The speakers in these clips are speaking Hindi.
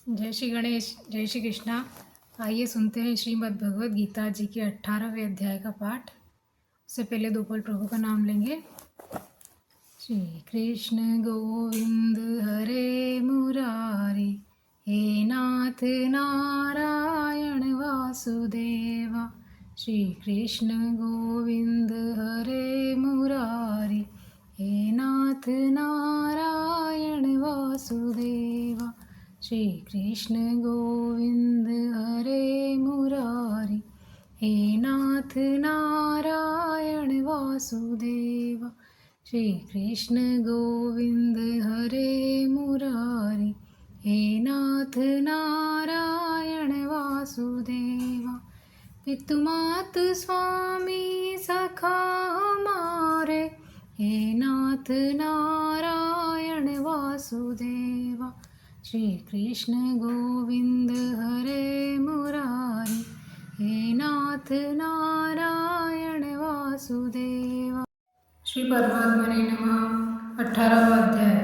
जय श्री गणेश, जय श्री कृष्णा। आइए सुनते हैं श्रीमद् भगवद गीता जी के 18वें अध्याय का पाठ। उससे पहले दो पल प्रभु का नाम लेंगे। श्री कृष्ण गोविंद हरे मुरारी, हे नाथ नारायण वासुदेवा। श्री कृष्ण गोविंद हरे मुरारी, हे नाथ नारायण वासुदेवा। श्री कृष्ण गोविंद हरे मुरारी, हे नाथ नारायण वासुदेवा। श्री कृष्ण गोविंद हरे मुरारी, हे नाथ नारायण वासुदेवा। पितुमातु स्वामी सखा हमारे, हे नाथ नारायण वासुदेवा। श्री कृष्ण गोविंद हरे मुरारी, हे नाथ नारायण वासुदेवा। श्री परमात्मा ने नमः। 18वां अध्याय।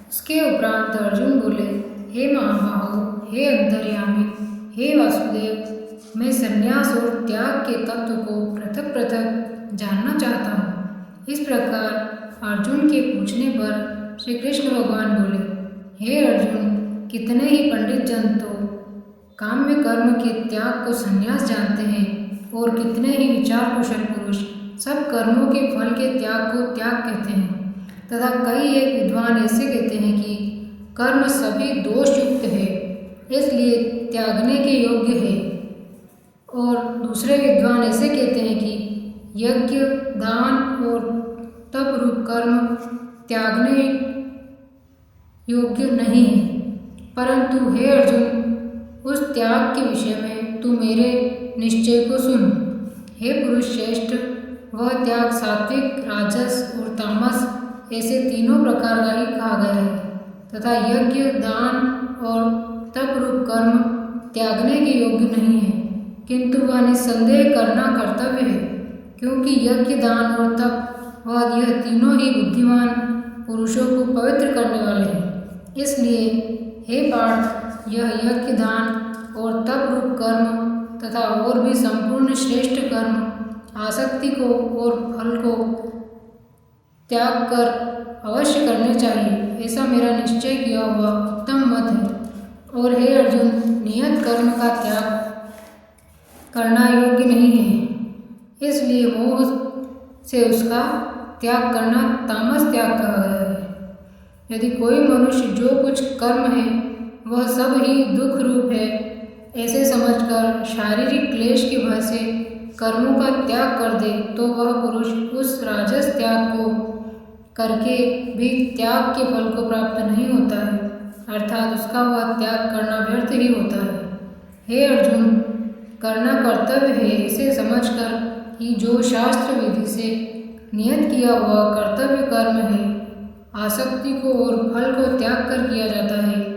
उसके उपरांत अर्जुन बोले, हे महाबाहो, हे अंतर्यामी, हे वासुदेव, मैं संन्यास और त्याग के तत्व को पृथक पृथक जानना चाहता हूँ। इस प्रकार अर्जुन के पूछने पर श्री कृष्ण भगवान बोले, हे अर्जुन, कितने ही पंडित जन तो काम्य कर्म के त्याग को संन्यास जानते हैं, और कितने ही विचार कुशल पुरुष सब कर्मों के फल के त्याग को त्याग कहते हैं, तथा कई एक विद्वान ऐसे कहते हैं कि कर्म सभी दोषयुक्त है, इसलिए त्यागने के योग्य है, और दूसरे विद्वान ऐसे कहते हैं कि यज्ञ, दान और तप रूप कर्म त्यागने योग्य नहीं है। परंतु हे अर्जुन, उस त्याग के विषय में तू मेरे निश्चय को सुन। हे पुरुष श्रेष्ठ, वह त्याग सात्विक, राजस और तामस ऐसे तीनों प्रकार का ही कहा गया है, तथा यज्ञ, दान और तप रूप कर्म त्यागने के योग्य नहीं है, किंतु वह निस्संदेह करना कर्तव्य है, क्योंकि यज्ञ, दान और तप वह यह तीनों ही बुद्धिमान पुरुषों को पवित्र करने वाले हैं। इसलिए हे पार्थ, यह यज्ञ, दान और तप रूप कर्म तथा और भी संपूर्ण श्रेष्ठ कर्म आसक्ति को और फल को त्याग कर अवश्य करने चाहिए, ऐसा मेरा निश्चय किया हुआ उत्तम मत है। और हे अर्जुन, नियत कर्म का त्याग करना योग्य नहीं है, इसलिए मोह से उसका त्याग करना तामस त्याग कहा गया है। यदि कोई मनुष्य जो कुछ कर्म है वह सब ही दुख रूप है, ऐसे समझकर शारीरिक क्लेश के भय से कर्मों का त्याग कर दे, तो वह पुरुष उस राजस त्याग को करके भी त्याग के फल को प्राप्त नहीं होता है, अर्थात उसका वह त्याग करना व्यर्थ ही होता है। हे अर्जुन, करना कर्तव्य है ऐसे समझकर कि जो शास्त्र विधि से नियत किया हुआ कर्तव्य कर्म है, आसक्ति को और फल को त्याग कर किया जाता है,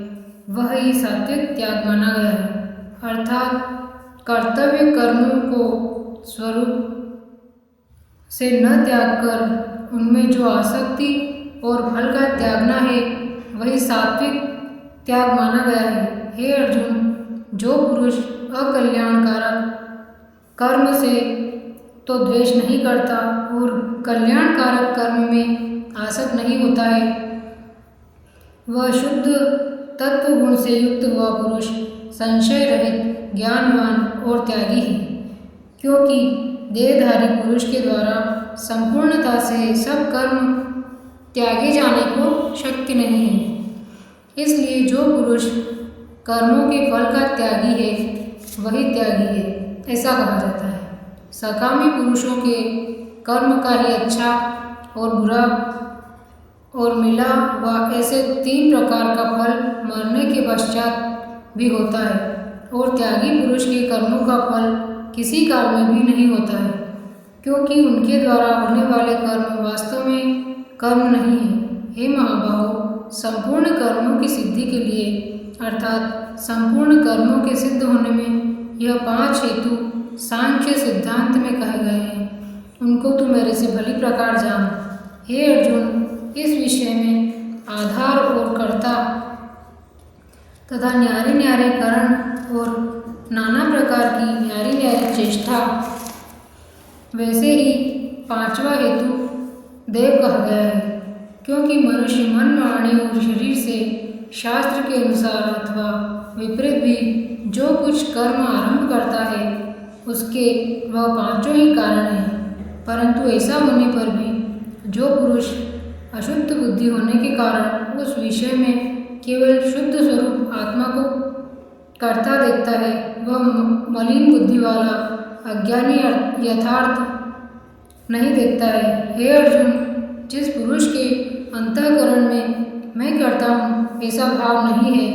वह ही सात्विक त्याग माना गया है। अर्थात कर्तव्य कर्मों को स्वरूप से न त्याग कर उनमें जो आसक्ति और फल का त्यागना है, वही सात्विक त्याग माना गया है। हे अर्जुन, जो पुरुष अकल्याणकारक कर्म से तो द्वेष नहीं करता और कल्याणकारक कर्म में आसक्त नहीं होता है, वह शुद्ध तत्व गुण से युक्त हुआ पुरुष संशय रहित, ज्ञानवान और त्यागी है, क्योंकि देहधारी पुरुष के द्वारा संपूर्णता से सब कर्म त्यागे जाने को शक्य नहीं है। इसलिए जो पुरुष कर्मों के फल का त्यागी है, वही त्यागी है, ऐसा कहा जाता है। सकामी पुरुषों के कर्म का ही अच्छा और बुरा और मिला हुआ ऐसे 3 प्रकार का फल मरने के पश्चात भी होता है, और त्यागी पुरुष के कर्मों का फल किसी काल में भी नहीं होता है, क्योंकि उनके द्वारा होने वाले कर्म वास्तव में कर्म नहीं है। हे महाबाहो, संपूर्ण कर्मों की सिद्धि के लिए अर्थात संपूर्ण कर्मों के सिद्ध होने में यह 5 हेतु सांख्य सिद्धांत में कहे गए हैं, उनको तू मेरे से भली प्रकार जान। हे अर्जुन, इस विषय में आधार और कर्ता तथा न्यारे न्यारे करण और नाना प्रकार की न्यारी न्यारी चेष्टा, वैसे ही पांचवा हेतु देव कहा गया है, क्योंकि मनुष्य मन, वाणी और शरीर से शास्त्र के अनुसार अथवा विपरीत भी जो कुछ कर्म आरंभ करता है उसके वह पांचों ही कारण हैं। परंतु ऐसा होने पर भी जो पुरुष अशुद्ध बुद्धि होने के कारण उस विषय में केवल शुद्ध स्वरूप आत्मा को करता देखता है, वह मलिन बुद्धि वाला अज्ञानी यथार्थ नहीं देखता है। हे अर्जुन, जिस पुरुष के अंतःकरण में मैं करता हूँ ऐसा भाव नहीं है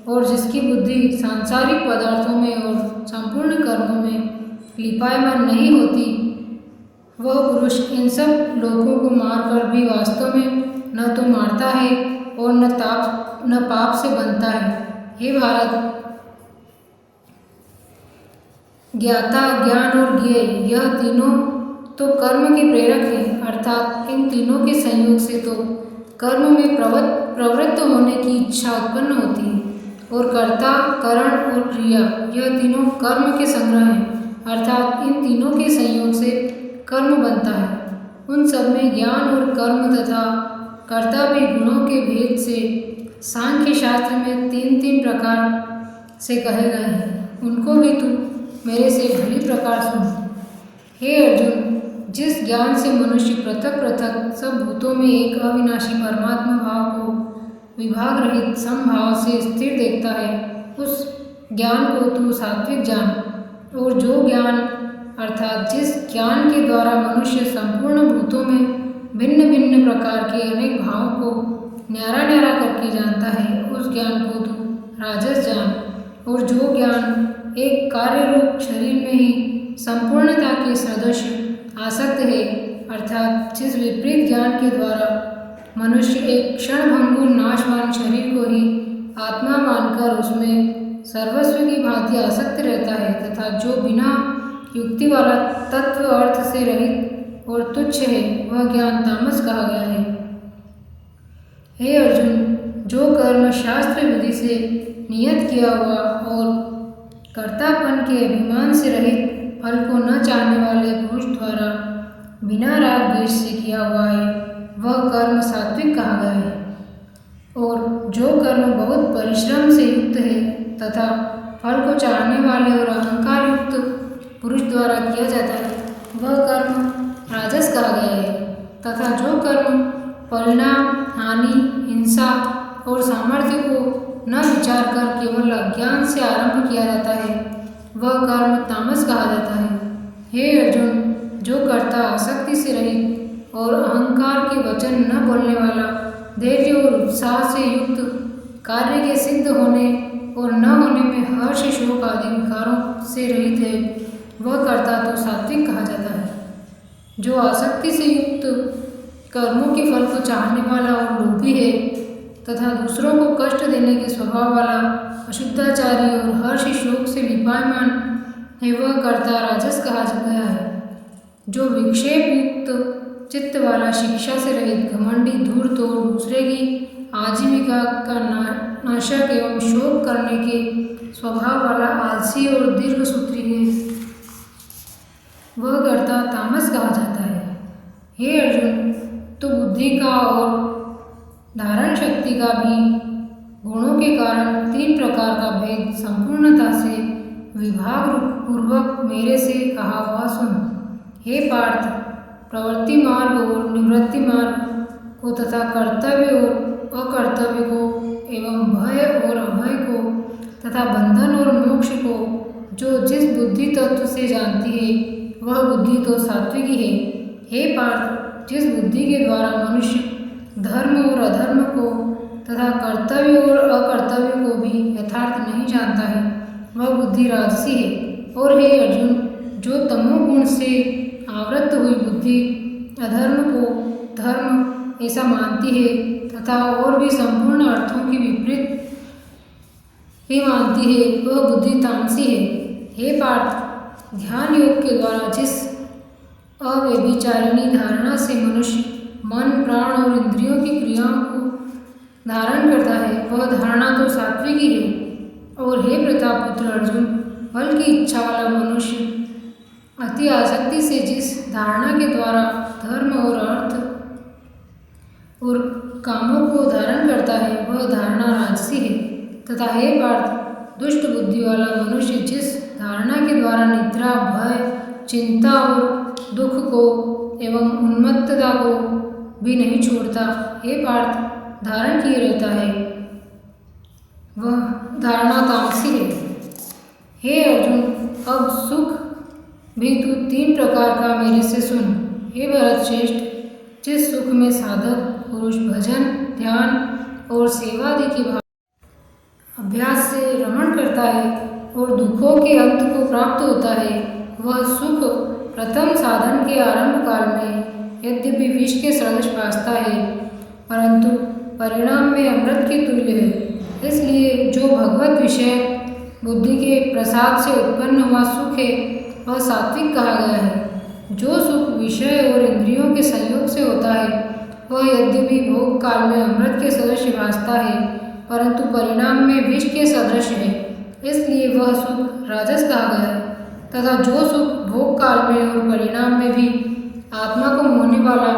और जिसकी बुद्धि सांसारिक पदार्थों में और संपूर्ण कर्मों में लिपायमान नहीं होती, वह पुरुष इन सब लोगों को मारकर भी वास्तव में न तो मारता है और न पाप से बनता है। हे भारत, ज्ञाता, ज्ञान और ज्ञेय यह तीनों तो कर्म के प्रेरक हैं, अर्थात इन तीनों के संयोग से तो कर्म में प्रवृत्त होने की इच्छा उत्पन्न होती है, और कर्ता, करण और क्रिया यह तीनों कर्म के संग्रह हैं, अर्थात इन तीनों के संयोग से कर्म बनता है। उन सब में ज्ञान और कर्म तथा कर्ता भी गुणों के भेद से सांख्य शास्त्र में तीन तीन प्रकार से कहे गए हैं, उनको भी तू मेरे से भली प्रकार सुन। हे अर्जुन, जिस ज्ञान से मनुष्य पृथक पृथक सब भूतों में एक अविनाशी परमात्मा भाव को विभाग रहित समभाव से स्थिर देखता है, उस ज्ञान को तू सात्विक जान। और जो ज्ञान अर्थात जिस ज्ञान के द्वारा मनुष्य संपूर्ण भूतों में भिन्न भिन्न प्रकार के अनेक भावों को न्यारा न्यारा करके जानता है, उस ज्ञान को तू राजस जान। और जो ज्ञान एक कार्य रूप शरीर में ही संपूर्णता के सदृश आसक्त है, अर्थात जिस विपरीत ज्ञान के द्वारा मनुष्य एक क्षणभंगुर नाशवान शरीर को ही आत्मा मानकर उसमें सर्वस्व की भांति आसक्त रहता है, तथा जो बिना युक्ति वाला तत्व अर्थ से रहित और तुच्छ है, वह ज्ञान तामस कहा गया है। हे अर्जुन, जो कर्म शास्त्र विधि से नियत किया हुआ और कर्तापन के अभिमान से रहित फल को न चाहने वाले पुरुष द्वारा बिना राग द्वेष से किया हुआ है, वह कर्म सात्विक कहा गया है। और जो कर्म बहुत परिश्रम से युक्त है तथा फल को चाहने वाले और अहंकार युक्त पुरुष द्वारा किया जाता है, वह कर्म राजस कहा गया है। तथा जो कर्म परिणाम, हानि, हिंसा और सामर्थ्य को न विचार कर केवल अज्ञान से आरंभ किया जाता है, वह कर्म तामस कहा जाता है। हे अर्जुन, जो कर्ता आसक्ति से रहित और अहंकार के वचन न बोलने वाला, धैर्य और उत्साह से युक्त, कार्य के सिद्ध होने और न होने में हर्ष, शोक आदि विकारों से रहित है, वह कर्ता तो सात्विक कहा जाता है। जो आसक्ति से युक्त कर्मों के फल को चाहने वाला और लोभी है तथा दूसरों को कष्ट देने के स्वभाव वाला, अशुद्धाचारी और हर्ष शोक से विपायमान है, वह कर्ता राजस कहा गया है। जो विक्षेप युक्त चित्त वाला, शिक्षा से रहित, घमंडी, धूर्त और दूसरे की आजीविका का नाशक एवं शोक करने के स्वभाव वाला, आलसी और दीर्घसूत्री है, वह कर्ता तामस कहा जाता है। हे अर्जुन, तो बुद्धि का और धारण शक्ति का भी गुणों के कारण तीन प्रकार का भेद संपूर्णता से विभाग पूर्वक मेरे से कहा हुआ सुन। हे पार्थ, प्रवृत्ति मार्ग और निवृत्ति मार्ग को तथा कर्तव्य और अकर्तव्य को एवं भय और अभय को तथा बंधन और मोक्ष को जो जिस बुद्धि तत्व से जानती है, वह बुद्धि तो सात्विक ही है। हे पार्थ, जिस बुद्धि के द्वारा मनुष्य धर्म और अधर्म को तथा कर्तव्य और अकर्तव्य को भी यथार्थ नहीं जानता है, वह बुद्धि राजसी है। और हे अर्जुन, जो तमोगुण से आवृत्त हुई बुद्धि अधर्म को धर्म ऐसा मानती है तथा और भी संपूर्ण अर्थों की विपरीत ही मानती है, वह बुद्धि तामसी है। हे पार्थ, ध्यान योग के द्वारा जिस अव्यभिचारिणी धारणा से मनुष्य मन, प्राण और इंद्रियों की क्रियाओं को धारण करता है, वह धारणा तो सात्विक ही है। और हे प्रतापपुत्र अर्जुन, फल की इच्छा वाला मनुष्य अति आसक्ति से जिस धारणा के द्वारा धर्म और अर्थ और कामों को धारण करता है वह धारणा राजसी है। तथा हे पार्थ, दुष्ट बुद्धि वाला मनुष्य जिस धारणा के द्वारा निद्रा, भय, चिंता और दुख को एवं उन्मत्तता को भी नहीं छोड़ता, हे पार्थ, धारण किए रहता है, वह धारणा तामसी है। हे अर्जुन, अब सुख भी तू 3 प्रकार का मेरे से सुन। हे भरत श्रेष्ठ, जिस सुख में साधक पुरुष भजन, ध्यान और सेवादि के भाव अभ्यास से रमण करता है और दुखों के अंत को प्राप्त होता है, वह सुख प्रथम साधन के आरंभ काल में यद्यपि विष के सदृश भासता है, परंतु परिणाम में अमृत के तुल्य है। इसलिए जो भगवत विषय बुद्धि के प्रसाद से उत्पन्न हुआ सुख है वह सात्विक कहा गया है। जो सुख विषय और इंद्रियों के संयोग से होता है वह यद्यपि भोग काल में अमृत के सदृश भासता है, परंतु परिणाम में विष के सदृश है, इसलिए वह सुख राजस कहा गया है। तथा जो सुख भोग काल में और परिणाम में भी आत्मा को मोहने वाला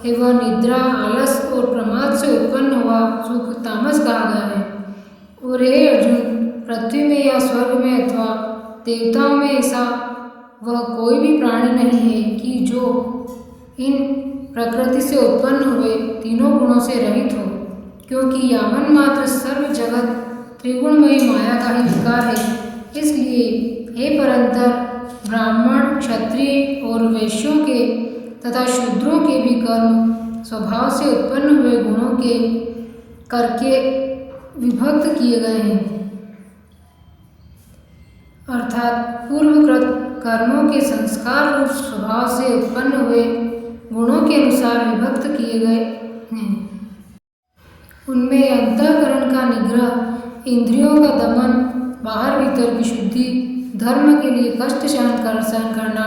है वह निद्रा, आलस और प्रमाद से उत्पन्न हुआ सुख तामस कहा गया है। और हे अर्जुन, पृथ्वी में या स्वर्ग में अथवा देवताओं में ऐसा वह कोई भी प्राणी नहीं है कि जो इन प्रकृति से उत्पन्न हुए तीनों गुणों से रहित हो, क्योंकि यावन मात्र सर्व जगत त्रिगुणमयी माया का ही विकार है। इसलिए हे परंतर, ब्राह्मण, क्षत्रिय और वैश्यों के तथा शूद्रों के भी कर्म स्वभाव से उत्पन्न हुए गुणों के करके विभक्त किए गए हैं, अर्थात पूर्वकृत कर्मों के संस्कार रूप स्वभाव से उत्पन्न हुए गुणों के अनुसार विभक्त किए गए हैं। उनमें अंतःकरण का निग्रह, इंद्रियों का दमन, बाहर भीतर की शुद्धि, धर्म के लिए कष्ट सहन करना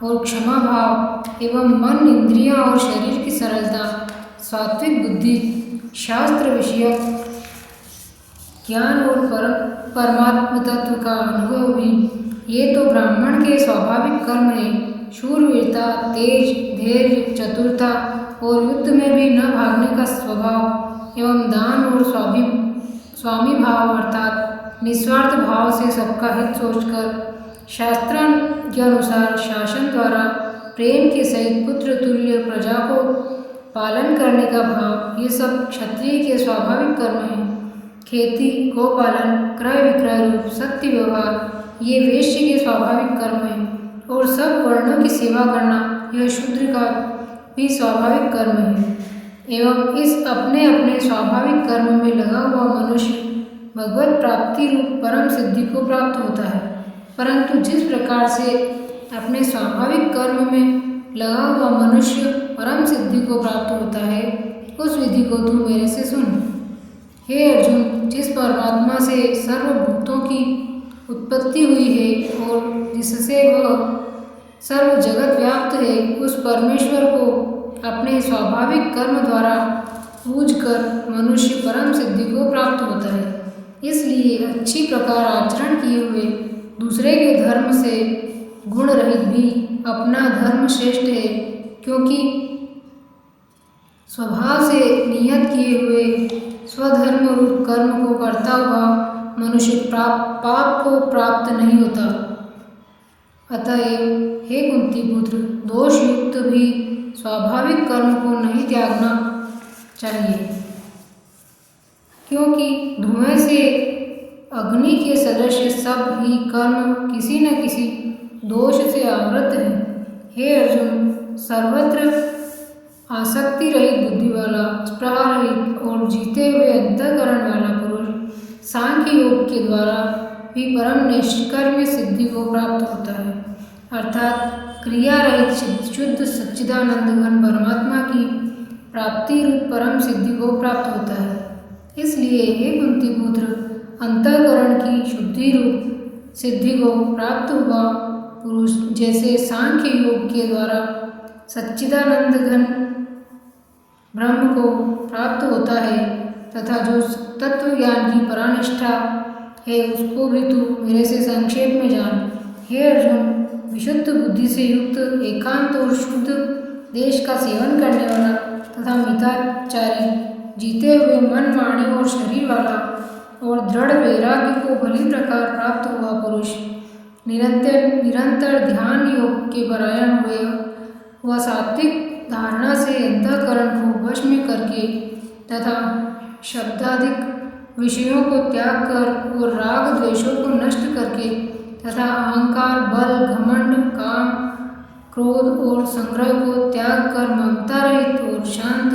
और क्षमा भाव एवं मन, इंद्रियां और शरीर की सरलता, सात्विक बुद्धि, शास्त्र विषयक ज्ञान और परमात्म तत्व का अनुभव भी, ये तो ब्राह्मण के स्वाभाविक कर्म है। शूरवीरता, तेज, धैर्य, चतुरता और युद्ध में भी न भागने का स्वभाव एवं दान और स्वामी भाव अर्थात निस्वार्थ भाव से सबका हित सोचकर शास्त्र के अनुसार शासन द्वारा प्रेम के सहित पुत्र तुल्य प्रजा को पालन करने का भाव, ये सब क्षत्रिय के स्वाभाविक कर्म हैं। खेती, गोपालन, क्रय विक्रय रूप सत्य व्यवहार, ये वैश्य के स्वाभाविक कर्म हैं। और सब वर्णों की सेवा करना, यह शूद्र का भी स्वाभाविक कर्म है। एवं इस अपने अपने स्वाभाविक कर्म में लगा हुआ मनुष्य भगवत प्राप्ति रूप परम सिद्धि को प्राप्त होता है। परंतु जिस प्रकार से अपने स्वाभाविक कर्म में लगा हुआ मनुष्य परम सिद्धि को प्राप्त होता है, उस विधि को तू मेरे से सुन। हे अर्जुन, जिस परमात्मा से सर्वभूतों की उत्पत्ति हुई है और जिससे वह सर्व जगत व्याप्त है, उस परमेश्वर को अपने स्वाभाविक कर्म द्वारा पूज कर मनुष्य परम सिद्धि को प्राप्त होता है। इसलिए अच्छी प्रकार आचरण किए हुए दूसरे के धर्म से गुण रहित भी अपना धर्म श्रेष्ठ है, क्योंकि स्वभाव से नियत किए हुए स्वधर्म रूप कर्म को करता हुआ मनुष्य पाप को प्राप्त नहीं होता। अतएव हे कुंती पुत्र, दोष युक्त भी स्वाभाविक कर्म को नहीं त्यागना चाहिए, क्योंकि धुएं से अग्नि के सदृश सब ही कर्म किसी न किसी दोष से आवृत हैं। हे अर्जुन, सर्वत्र आसक्ति रहित बुद्धि वाला, स्पृहा रहित और जीते हुए अंतःकरण वाला पुरुष सांख्य योग के द्वारा भी परम निष्कर्म सिद्धि को प्राप्त होता है, अर्थात क्रिया रहित शुद्ध सच्चिदानंद घन परमात्मा की प्राप्ति रूप परम सिद्धि को प्राप्त होता है। इसलिए हे कुंती पुत्र, अंतःकरण की शुद्धि रूप सिद्धि को प्राप्त हुआ पुरुष जैसे सांख्य योग के द्वारा सच्चिदानंद घन ब्रह्म को प्राप्त होता है, तथा जो तत्व ज्ञान की परानिष्ठा है उसको भी तू मेरे से संक्षेप में जान। हे अर्जुन, विशुद्ध बुद्धि से युक्त, एकांत और शुद्ध देश का सेवन करने वाला तथा मिताचारी, जीते हुए मन, वाणी और शरीर वाला और दृढ़ वैराग्य को भली प्रकार प्राप्त हुआ पुरुष, निरंतर ध्यान योग के परायण हुए, वह सात्विक धारणा से अंतःकरण को वश में करके तथा शब्दाधिक विषयों को त्याग कर और राग द्वेषों को नष्ट करके तथा अहंकार, बल, घमंड, काम, क्रोध और संग्रह को त्याग कर ममता रहित और शांत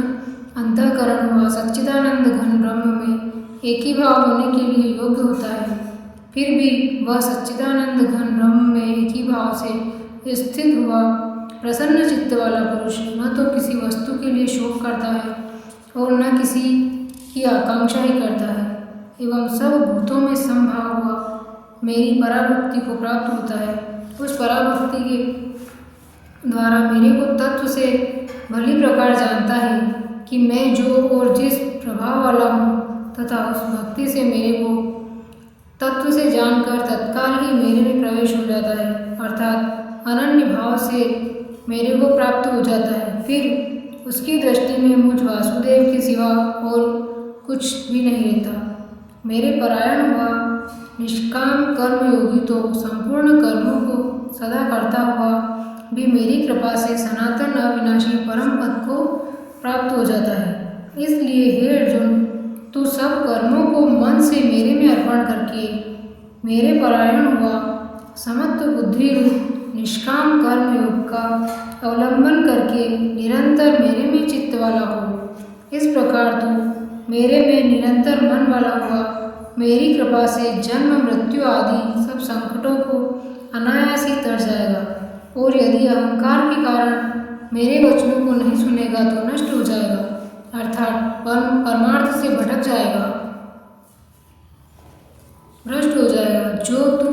अंतःकरण हुआ सच्चिदानंद घन ब्रह्म में एक ही भाव होने के लिए योग्य होता है। फिर भी वह सच्चिदानंद घन ब्रह्म में एक ही भाव से स्थित हुआ प्रसन्न चित्त वाला पुरुष न तो किसी वस्तु के लिए शोक करता है और न किसी की आकांक्षा ही करता है, एवं सब भूतों में समभाव हुआ मेरी पराभक्ति को प्राप्त होता है। उस पराभक्ति के द्वारा मेरे को तत्व से भली प्रकार जानता है कि मैं जो और जिस प्रभाव वाला हूँ, तथा उस भक्ति से मेरे को तत्व से जानकर तत्काल ही मेरे में प्रवेश हो जाता है, अर्थात अनन्य भाव से मेरे को प्राप्त हो जाता है। फिर उसकी दृष्टि में मुझ वासुदेव के सिवा और कुछ भी नहीं रहता। मेरे परायण हुआ निष्काम कर्म योगी तो संपूर्ण कर्मों को सदा करता हुआ भी मेरी कृपा से सनातन अविनाशी परम पद को प्राप्त हो जाता है। इसलिए हे अर्जुन, तू सब कर्मों को मन से मेरे में अर्पण करके मेरे परायण हुआ समत्व बुद्धि रूप निष्काम कर्म योग का अवलंबन करके निरंतर मेरे में चित्त वाला हो। इस प्रकार तू मेरे में निरंतर मन वाला हुआ मेरी कृपा से जन्म, मृत्यु आदि सब संकटों को अनायास ही तर जाएगा, और यदि अहंकार के कारण मेरे वचनों को नहीं सुनेगा तो नष्ट हो जाएगा, अर्थात परमार्थ से भटक जाएगा, भ्रष्ट हो जाएगा। जो तू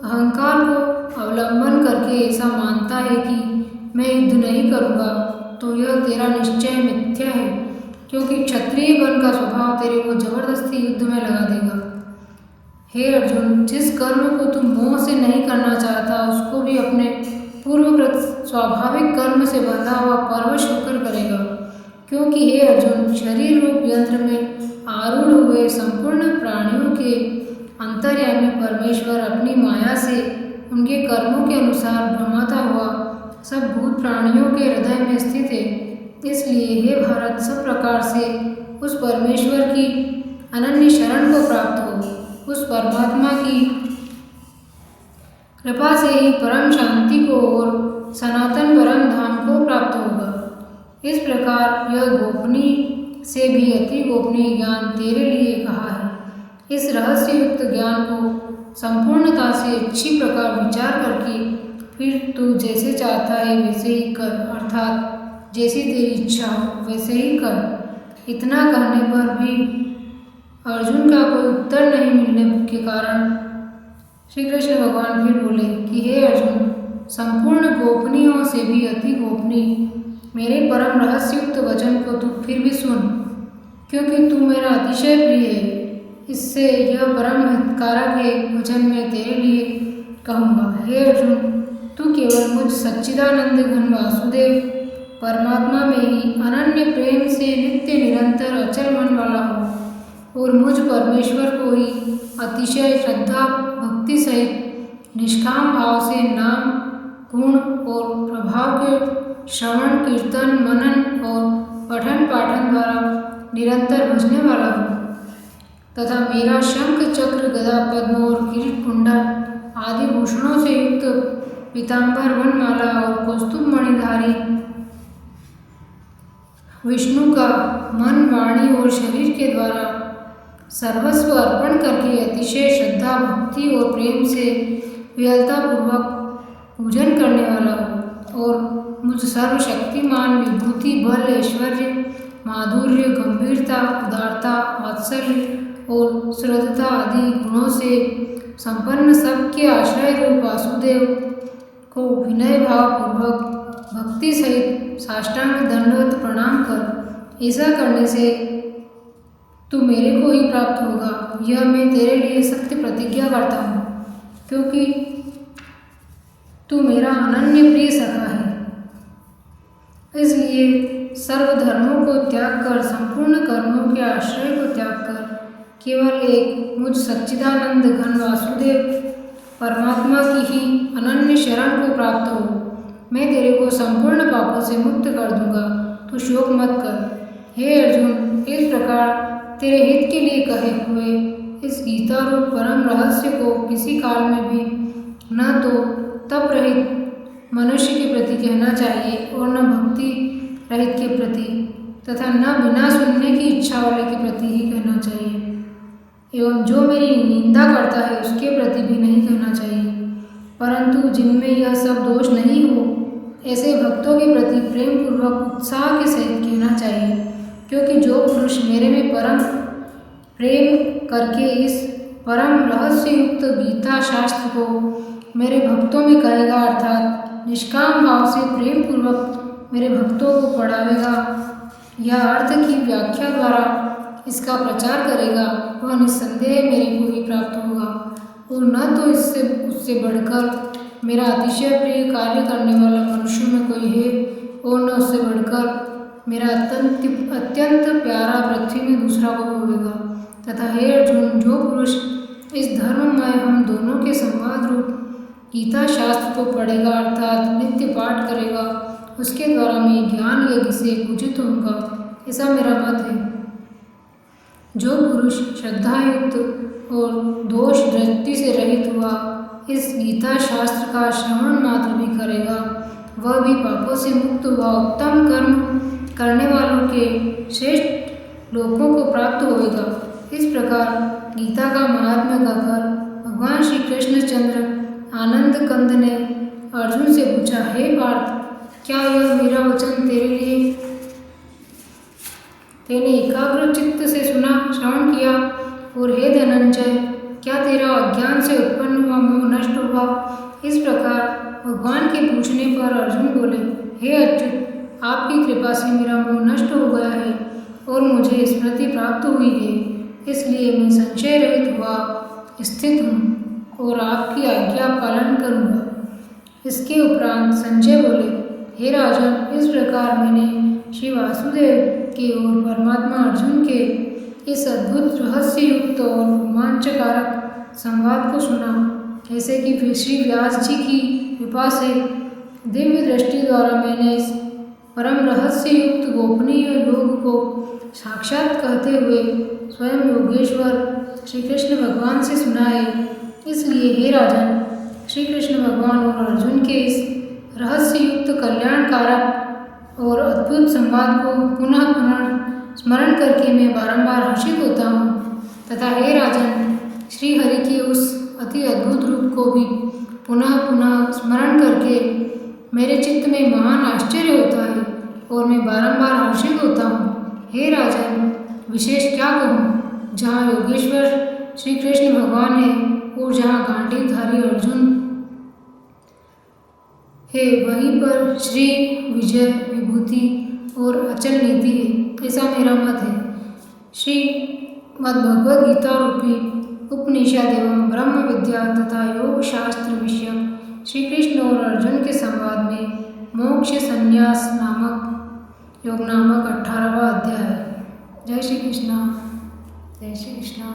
अहंकार को अवलंबन करके ऐसा मानता है कि मैं युद्ध नहीं करूँगा, तो यह तेरा निश्चय मिथ्या है, क्योंकि क्षत्रिय गण का स्वभाव तेरे को जबरदस्ती युद्ध में लगा देगा। हे अर्जुन, जिस कर्म को तुम मोह से नहीं करना चाहता, उसको भी अपने पूर्वकृत स्वाभाविक कर्म से बंधा हुआ परवश होकर करेगा, क्योंकि हे अर्जुन, शरीर रूप यंत्र में आरूढ़ हुए संपूर्ण प्राणियों के अंतर्यामी परमेश्वर अपनी माया से उनके कर्मों के अनुसार भ्रमाता हुआ सब भूत प्राणियों के हृदय में स्थित है। इसलिए हे भारत, सब प्रकार से उस परमेश्वर की अनन्य शरण को प्राप्त हो। उस परमात्मा की कृपा से ही परम शांति को और सनातन परम धाम को प्राप्त होगा। इस प्रकार यह गोपनीय से भी अति गोपनीय ज्ञान तेरे लिए कहा है। इस रहस्य युक्त ज्ञान को संपूर्णता से अच्छी प्रकार विचार करके फिर तू जैसे चाहता है वैसे ही कर, अर्थात जैसी तेरी इच्छा हो वैसे ही कर। इतना कहने पर भी अर्जुन का कोई उत्तर नहीं मिलने के कारण श्री कृष्ण भगवान फिर बोले कि हे अर्जुन, संपूर्ण गोपनीयों से भी अति गोपनीय मेरे परम रहस्युक्त वचन को तू फिर भी सुन, क्योंकि तू मेरा अतिशय प्रिय है। इससे यह परम हितकारक है वचन मैं तेरे लिए कहूँगा। हे अर्जुन, तू केवल मुझ सच्चिदानंद घन वासुदेव परमात्मा में ही अनन्य प्रेम से नित्य निरंतर अचल मन वाला हो, और मुझ परमेश्वर को ही अतिशय श्रद्धा भक्ति सहित निष्काम भाव से नाम, गुण और प्रभाव के श्रवण, कीर्तन, मनन और पठन पाठन द्वारा निरंतर भजने वाला हूँ, तथा मेरा शंख, चक्र, गदा, पद्म और किरीट कुंडल आदि भूषणों से युक्त पीताम्बर, वनमाला और कौस्तुभ मणिधारी विष्णु का मन, वाणी और शरीर के द्वारा सर्वस्व अर्पण करके अतिशय श्रद्धा, भक्ति और प्रेम से विहलतापूर्वक पूजन करने वाला हूँ, और मुझ सर्वशक्तिमान विभूति, बल, ऐश्वर्य, माधुर्य, गंभीरता, उदारता, वात्सल्य और श्रद्धता आदि गुणों से संपन्न सबके आश्रय रूप वासुदेव को विनय भाव पूर्वक भक्ति सहित साष्टांग दंडवत प्रणाम कर। ऐसा करने से तू मेरे को ही प्राप्त होगा, यह मैं तेरे लिए सत्य प्रतिज्ञा करता हूँ, क्योंकि तू मेरा अनन्य प्रिय सखा है। इसलिए सर्वधर्मों को त्याग कर, संपूर्ण कर्मों के आश्रय को त्याग कर, केवल एक मुझ सच्चिदानंद घन वासुदेव परमात्मा की ही अनन्य शरण को प्राप्त हो। मैं तेरे को संपूर्ण पापों से मुक्त कर दूंगा, तू शोक मत कर। हे अर्जुन, इस प्रकार तेरे हित के लिए कहे हुए इस गीता रूप परम रहस्य को किसी काल में भी न तो तप रहित मनुष्य के प्रति कहना चाहिए और न भक्ति रहित के प्रति तथा न बिना सुनने की इच्छा वाले के प्रति ही कहना चाहिए, एवं जो मेरी निंदा करता है उसके प्रति भी नहीं कहना चाहिए। परंतु जिनमें यह सब दोष नहीं हो, ऐसे भक्तों के प्रति प्रेम पूर्वक उत्साह के सहित कहना चाहिए, क्योंकि जो पुरुष मेरे में परम प्रेम करके इस परम रहस्य युक्त गीता शास्त्र को मेरे भक्तों में कहेगा, अर्थात निष्काम भाव से प्रेम पूर्वक मेरे भक्तों को पढ़ावेगा या अर्थ की व्याख्या द्वारा इसका प्रचार करेगा, वह निस्संदेह मेरे को ही प्राप्त होगा। और न तो उससे बढ़कर मेरा अतिशय प्रिय कार्य करने वाला मनुष्य में कोई है, और न उससे बढ़कर मेरा अत्यंत प्यारा पृथ्वी में दूसरा कोई होगा। तथा हे अर्जुन, जो पुरुष इस धर्म में हम दोनों के संवाद रूप गीता शास्त्र को पढ़ेगा, अर्थात नित्य पाठ करेगा, उसके द्वारा मैं ज्ञान यज्ञ से पूजित होऊंगा, ऐसा मेरा मत है। जो पुरुष श्रद्धायुक्त और दोष दृष्टि से रहित हुआ इस गीता शास्त्र का श्रवण मात्र भी करेगा, वह भी पापों से मुक्त हुआ उत्तम कर्म करने वालों के श्रेष्ठ लोकों को प्राप्त होगा। इस प्रकार गीता का महात्म्य कहकर भगवान श्री कृष्णचंद्र आनंद कंद ने अर्जुन से पूछा, हे पार्थ, क्या यह मेरा वचन तेने एकाग्र चित्त से सुना, श्रवण किया? और हे धनंजय, क्या तेरा अज्ञान से उत्पन्न हुआ मोह नष्ट हुआ? इस प्रकार भगवान के पूछने पर अर्जुन बोले, हे अच्युत, आपकी कृपा से मेरा मोह नष्ट हो गया है और मुझे स्मृति प्राप्त हुई है, इसलिए मैं संशय रहित हुआ स्थित हूँ और आपकी आज्ञा पालन करूँगा। इसके उपरांत संजय बोले, हे राजन, इस प्रकार मैंने श्री वासुदेव के और परमात्मा अर्जुन के इस अद्भुत रहस्य युक्त और रोमांचकारक संवाद को सुना। ऐसे कि फिर श्री व्यास जी की कृपा से दिव्य दृष्टि द्वारा मैंने इस परम रहस्य युक्त गोपनीय योग को साक्षात कहते हुए स्वयं योगेश्वर श्री कृष्ण भगवान से सुना है। इसलिए हे राजन, श्री कृष्ण भगवान और अर्जुन के इस रहस्य युक्त कल्याणकारक और अद्भुत संवाद को पुनः पुनः स्मरण करके मैं बारंबार हर्षित होता हूँ। तथा हे राजन, श्री हरि के उस अति अद्भुत रूप को भी पुनः पुनः स्मरण करके मेरे चित्त में महान आश्चर्य होता है और मैं बारंबार हर्षित होता हूँ। हे राजन, विशेष क्या कहूँ, जहाँ योगेश्वर श्री कृष्ण भगवान है और जहाँ गांडीवधारी अर्जुन है, वहीं पर श्री विजय विभूति और अचल नीति है, ऐसा मेरा मत है। श्री मद्भगवद गीता रूपी उपनिषद एवं ब्रह्म विद्या तथा योग शास्त्र विषय श्री कृष्ण और अर्जुन के संवाद में मोक्ष संन्यास नामक योग नामक 18वां अध्याय है। जय श्री कृष्ण, जय श्री कृष्ण।